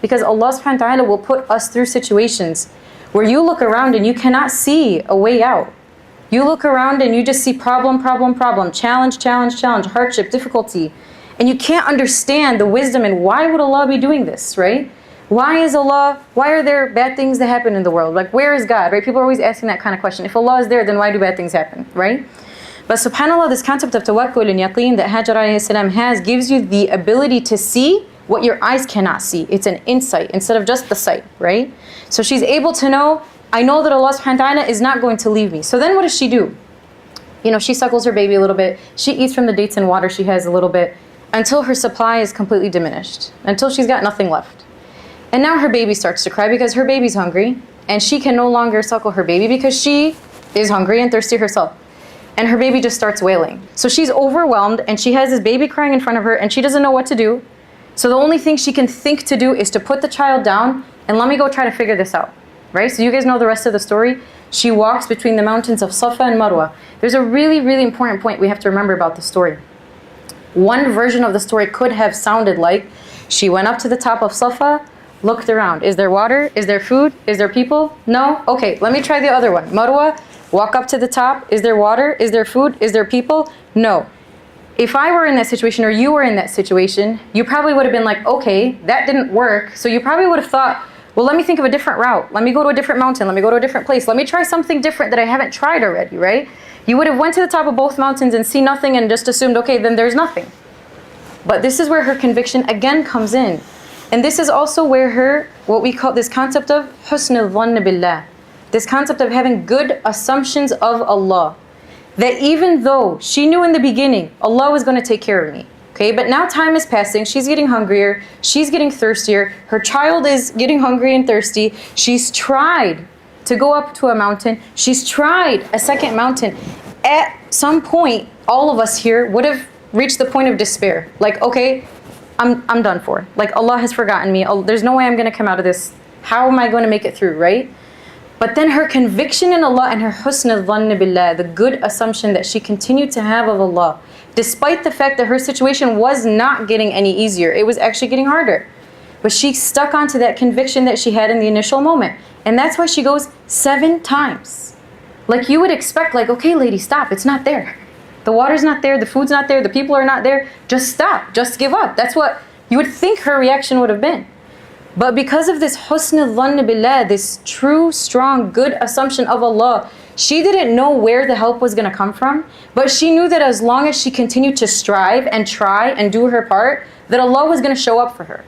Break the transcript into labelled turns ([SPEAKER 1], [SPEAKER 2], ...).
[SPEAKER 1] Because Allah subhanahu wa ta'ala will put us through situations where you look around and you cannot see a way out. You look around and you just see problem, problem, problem, challenge, challenge, challenge, hardship, difficulty. And you can't understand the wisdom and why would Allah be doing this, right? Why are there bad things that happen in the world? Like, where is God, right? People are always asking that kind of question. If Allah is there, then why do bad things happen, right? But subhanAllah, this concept of tawakkul and yaqeen that Hajar alayhi salam has gives you the ability to see what your eyes cannot see. It's an insight instead of just the sight, right? So she's able to know, I know that Allah subhanahu wa ta'ala is not going to leave me. So then what does she do? You know, she suckles her baby a little bit. She eats from the dates and water she has a little bit until her supply is completely diminished, until she's got nothing left. And now her baby starts to cry because her baby's hungry and she can no longer suckle her baby because she is hungry and thirsty herself. And her baby just starts wailing. So she's overwhelmed and she has this baby crying in front of her and she doesn't know what to do. So the only thing she can think to do is to put the child down and let me go try to figure this out, right? So you guys know the rest of the story. She walks between the mountains of Safa and Marwa. There's a really, really important point we have to remember about the story. One version of the story could have sounded like she went up to the top of Safa, looked around. Is there water? Is there food? Is there people? No? Okay, let me try the other one. Marwa, walk up to the top. Is there water? Is there food? Is there people? No. If I were in that situation or you were in that situation, you probably would have been like, okay, that didn't work. So you probably would have thought, well, let me think of a different route. Let me go to a different mountain. Let me go to a different place. Let me try something different that I haven't tried already, right? You would have went to the top of both mountains and see nothing and just assumed, okay, then there's nothing. But this is where her conviction again comes in. And this is also where what we call this concept of husn al-dhann billah. This concept of having good assumptions of Allah. That even though she knew in the beginning, Allah was going to take care of me. Okay, but now time is passing, she's getting hungrier, she's getting thirstier, her child is getting hungry and thirsty, she's tried to go up to a mountain, she's tried a second mountain. At some point, all of us here would have reached the point of despair. Like, okay, I'm done for. Like, Allah has forgotten me, there's no way I'm going to come out of this. How am I going to make it through, right? But then her conviction in Allah and her husn al-dhann billah, the good assumption that she continued to have of Allah, despite the fact that her situation was not getting any easier, it was actually getting harder. But she stuck onto that conviction that she had in the initial moment. And that's why she goes 7 times. Like you would expect, like, okay, lady, stop, it's not there. The water's not there, the food's not there, the people are not there. Just stop, just give up. That's what you would think her reaction would have been. But because of this husn al-dhann billah, this true, strong, good assumption of Allah, she didn't know where the help was going to come from, but she knew that as long as she continued to strive and try and do her part, that Allah was going to show up for her.